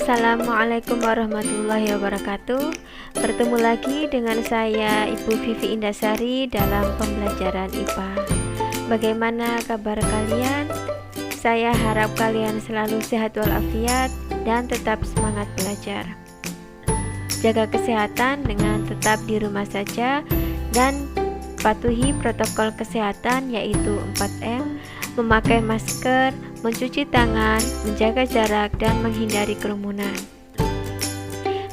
Assalamualaikum warahmatullahi wabarakatuh. Bertemu lagi dengan saya Ibu Vivi Indasari dalam pembelajaran IPA. Bagaimana kabar kalian? Saya harap kalian selalu sehat walafiat dan tetap semangat belajar. Jaga kesehatan dengan tetap di rumah saja dan patuhi protokol kesehatan yaitu 4M, memakai masker, mencuci tangan, menjaga jarak, dan menghindari kerumunan.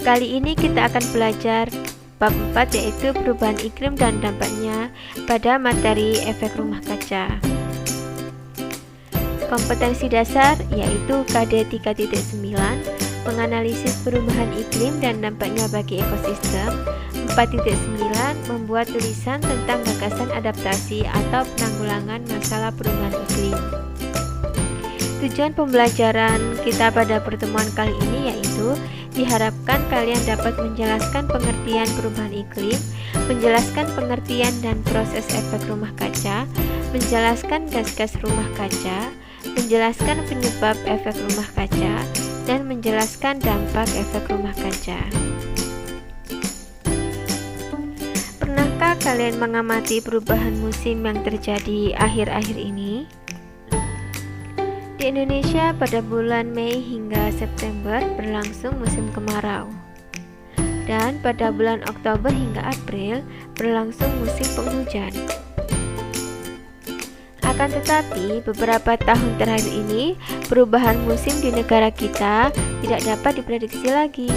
Kali ini kita akan belajar bab 4 yaitu perubahan iklim dan dampaknya pada materi efek rumah kaca. Kompetensi dasar yaitu KD 3.9 menganalisis perubahan iklim dan dampaknya bagi ekosistem. 4.9 membuat tulisan tentang gagasan adaptasi atau penanggulangan masalah perubahan iklim. Tujuan pembelajaran kita pada pertemuan kali ini yaitu diharapkan kalian dapat menjelaskan pengertian perubahan iklim, menjelaskan pengertian dan proses efek rumah kaca, menjelaskan gas-gas rumah kaca, menjelaskan penyebab efek rumah kaca, dan menjelaskan dampak efek rumah kaca. Pernahkah kalian mengamati perubahan musim yang terjadi akhir-akhir ini? Di Indonesia pada bulan Mei hingga September berlangsung musim kemarau, dan pada bulan Oktober hingga April berlangsung musim penghujan. Akan tetapi beberapa tahun terakhir ini perubahan musim di negara kita tidak dapat diprediksi lagi.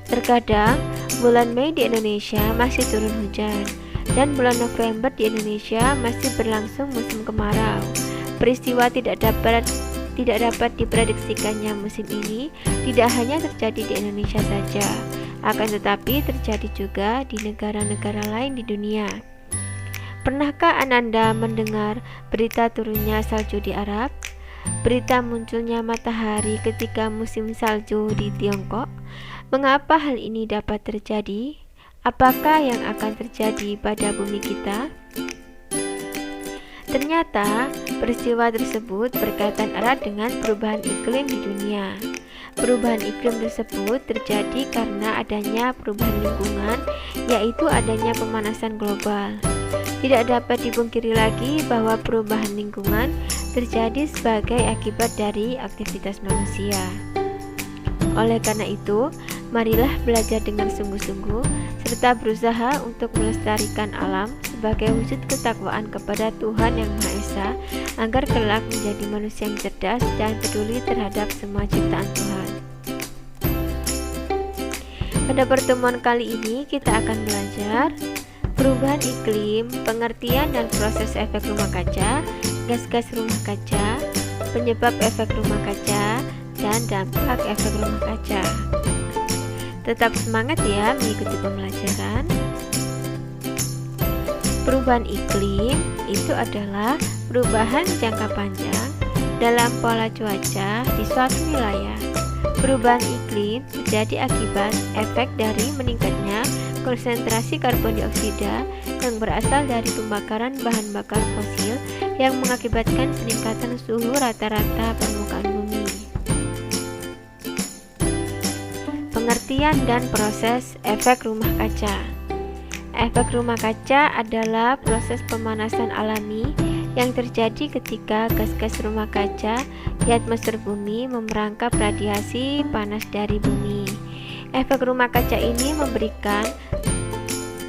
Terkadang bulan Mei di Indonesia masih turun hujan, dan bulan November di Indonesia masih berlangsung musim kemarau. Peristiwa tidak dapat diprediksikannya musim ini tidak hanya terjadi di Indonesia saja, akan tetapi terjadi juga di negara-negara lain di dunia. Pernahkah Ananda mendengar berita turunnya salju di Arab? Berita munculnya matahari ketika musim salju di Tiongkok? Mengapa hal ini dapat terjadi? Apakah yang akan terjadi pada bumi kita? Ternyata peristiwa tersebut berkaitan erat dengan perubahan iklim di dunia. Perubahan iklim tersebut terjadi karena adanya perubahan lingkungan, yaitu adanya pemanasan global. Tidak dapat dipungkiri lagi bahwa perubahan lingkungan terjadi sebagai akibat dari aktivitas manusia. Oleh karena itu, marilah belajar dengan sungguh-sungguh serta berusaha untuk melestarikan alam sebagai wujud ketakwaan kepada Tuhan Yang Maha Esa agar kelak menjadi manusia yang cerdas dan peduli terhadap semua ciptaan Tuhan. Pada pertemuan kali ini kita akan belajar perubahan iklim, pengertian dan proses efek rumah kaca, gas-gas rumah kaca, penyebab efek rumah kaca, dan dampak efek rumah kaca. Tetap semangat ya mengikuti pembelajaran. Perubahan iklim itu adalah perubahan jangka panjang dalam pola cuaca di suatu wilayah. Perubahan iklim terjadi akibat efek dari meningkatnya konsentrasi karbon dioksida yang berasal dari pembakaran bahan bakar fosil yang mengakibatkan peningkatan suhu rata-rata permukaan bumi. Pengertian dan proses efek rumah kaca. Efek rumah kaca adalah proses pemanasan alami yang terjadi ketika gas-gas rumah kaca di atmosfer bumi memerangkap radiasi panas dari bumi. Efek rumah kaca ini memberikan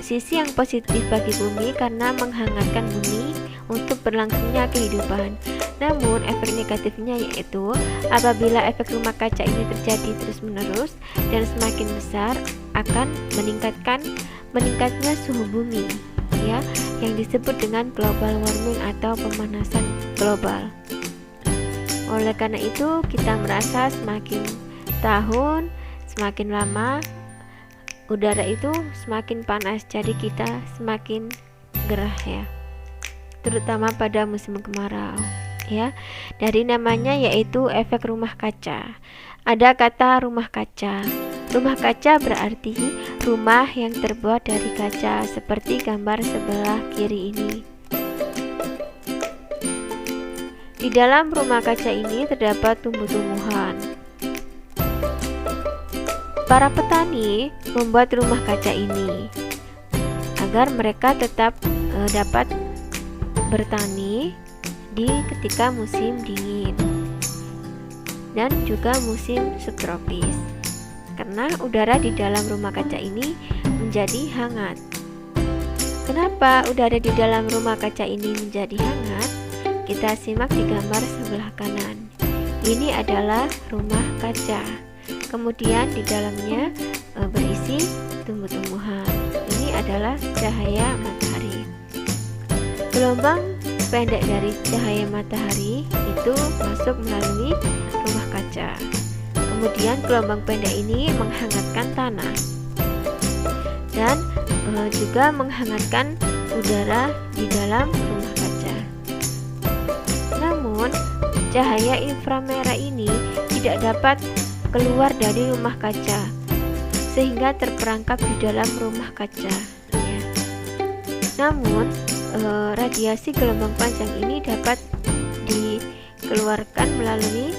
sisi yang positif bagi bumi karena menghangatkan bumi untuk berlangsungnya kehidupan. Namun efek negatifnya yaitu apabila efek rumah kaca ini terjadi terus-menerus dan semakin besar akan meningkatnya suhu bumi, ya, yang disebut dengan global warming atau pemanasan global. Oleh karena itu kita merasa semakin tahun semakin lama udara itu semakin panas, jadi kita semakin gerah ya, terutama pada musim kemarau ya. Dari namanya yaitu efek rumah kaca. Ada kata rumah kaca. Rumah kaca berarti rumah yang terbuat dari kaca seperti gambar sebelah kiri ini. Di dalam rumah kaca ini terdapat tumbuh-tumbuhan. Para petani membuat rumah kaca ini agar mereka tetap dapat bertani ketika musim dingin dan juga musim subtropis, karena udara di dalam rumah kaca ini menjadi hangat. Kenapa udara di dalam rumah kaca ini menjadi hangat? Kita simak di gambar sebelah kanan. Ini adalah rumah kaca. Kemudian di dalamnya berisi tumbuh-tumbuhan. Ini adalah cahaya matahari. Gelombang pendek dari cahaya matahari itu masuk melalui rumah kaca. Kemudian gelombang pendek ini menghangatkan tanah dan juga menghangatkan udara di dalam rumah kaca. Namun, cahaya inframerah ini tidak dapat keluar dari rumah kaca sehingga terperangkap di dalam rumah kaca, ya. Namun, radiasi gelombang panjang ini dapat dikeluarkan melalui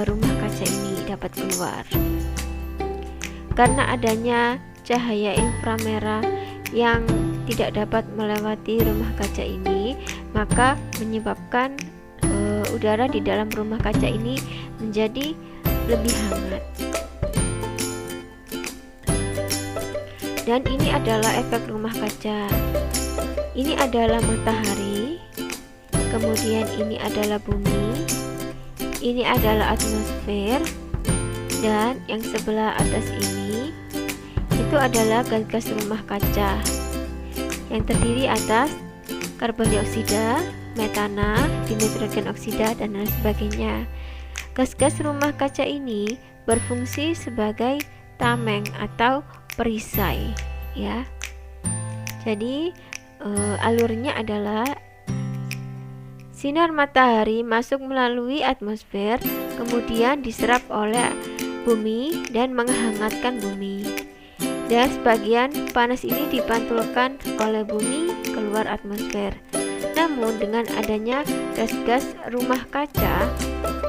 rumah kaca ini, dapat keluar. Karena adanya cahaya inframerah yang tidak dapat melewati rumah kaca ini, maka menyebabkan udara di dalam rumah kaca ini menjadi lebih hangat. Dan ini adalah efek rumah kaca. Ini adalah matahari, kemudian ini adalah bumi, ini adalah atmosfer, dan yang sebelah atas ini itu adalah gas-gas rumah kaca yang terdiri atas karbon dioksida, metana, dinitrogen oksida, dan lain sebagainya. Gas-gas rumah kaca ini berfungsi sebagai tameng atau perisai, ya. Jadi alurnya adalah sinar matahari masuk melalui atmosfer, kemudian diserap oleh bumi dan menghangatkan bumi. Dan sebagian panas ini dipantulkan oleh bumi keluar atmosfer. Namun dengan adanya gas-gas rumah kaca,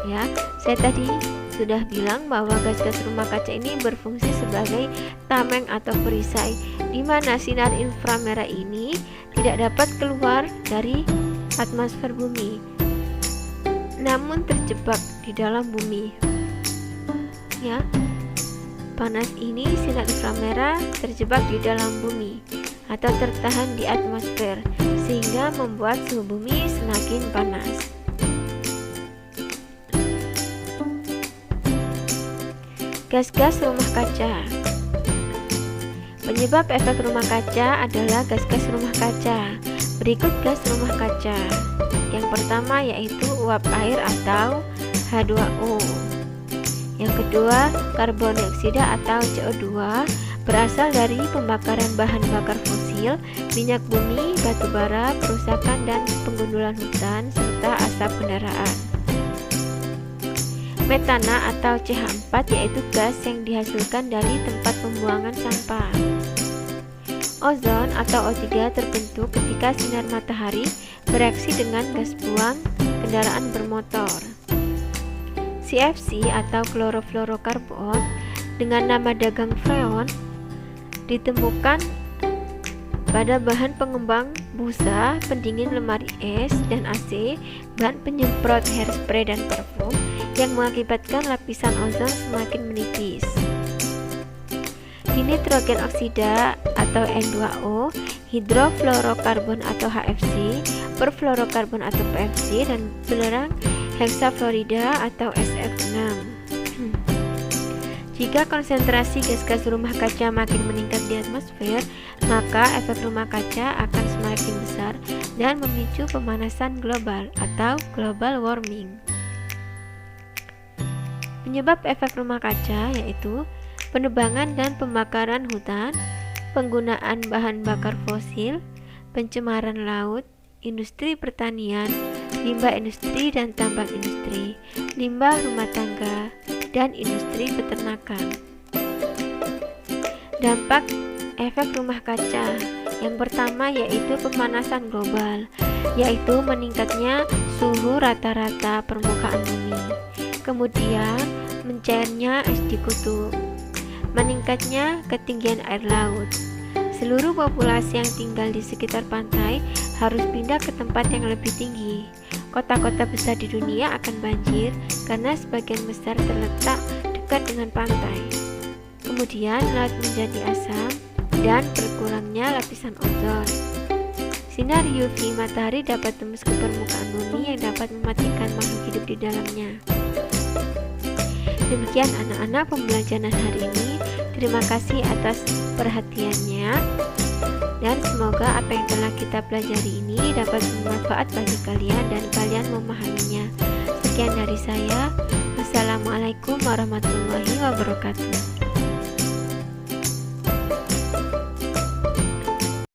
ya, saya tadi sudah bilang bahwa gas-gas rumah kaca ini berfungsi sebagai tameng atau perisai, di mana sinar inframerah ini tidak dapat keluar dari atmosfer bumi, namun terjebak di dalam bumi, ya. Panas ini, sinar inframerah terjebak di dalam bumi atau tertahan di atmosfer, sehingga membuat suhu bumi semakin panas. Gas-gas rumah kaca. Penyebab efek rumah kaca adalah gas-gas rumah kaca. Berikut gas rumah kaca. Yang pertama yaitu uap air atau H2O. Yang kedua, karbon dioksida atau CO2 berasal dari pembakaran bahan bakar fosil, minyak bumi, batu bara, perusakan dan penggundulan hutan, serta asap kendaraan. Metana atau CH4 yaitu gas yang dihasilkan dari tempat pembuangan sampah. Ozon atau O3 terbentuk ketika sinar matahari bereaksi dengan gas buang kendaraan bermotor. CFC atau klorofluorokarbon dengan nama dagang freon ditemukan pada bahan pengembang busa, pendingin lemari es dan AC, bahan penyemprot hairspray dan parfum yang mengakibatkan lapisan ozon semakin menipis. Dinitrogen oksida atau N2O, hidrofluorokarbon atau HFC, perfluorokarbon atau PFC, dan belerang heksafluorida atau SF6. Jika konsentrasi gas-gas rumah kaca makin meningkat di atmosfer, maka efek rumah kaca akan semakin besar dan memicu pemanasan global atau global warming. Penyebab efek rumah kaca yaitu penebangan dan pembakaran hutan, penggunaan bahan bakar fosil, pencemaran laut, industri pertanian, limbah industri dan tambang industri, limbah rumah tangga, dan industri peternakan. Dampak efek rumah kaca yang pertama yaitu pemanasan global, yaitu meningkatnya suhu rata-rata permukaan bumi, kemudian mencairnya es di kutub, meningkatnya ketinggian air laut. Seluruh populasi yang tinggal di sekitar pantai harus pindah ke tempat yang lebih tinggi. Kota-kota besar di dunia akan banjir karena sebagian besar terletak dekat dengan pantai. Kemudian laut menjadi asam dan berkurangnya lapisan ozon. Sinar UV matahari dapat tembus ke permukaan bumi yang dapat mematikan makhluk hidup di dalamnya. Demikian anak-anak pembelajaran hari ini. Terima kasih atas perhatiannya dan semoga apa yang telah kita pelajari ini dapat bermanfaat bagi kalian dan kalian memahaminya. Sekian dari saya. Wassalamualaikum warahmatullahi wabarakatuh.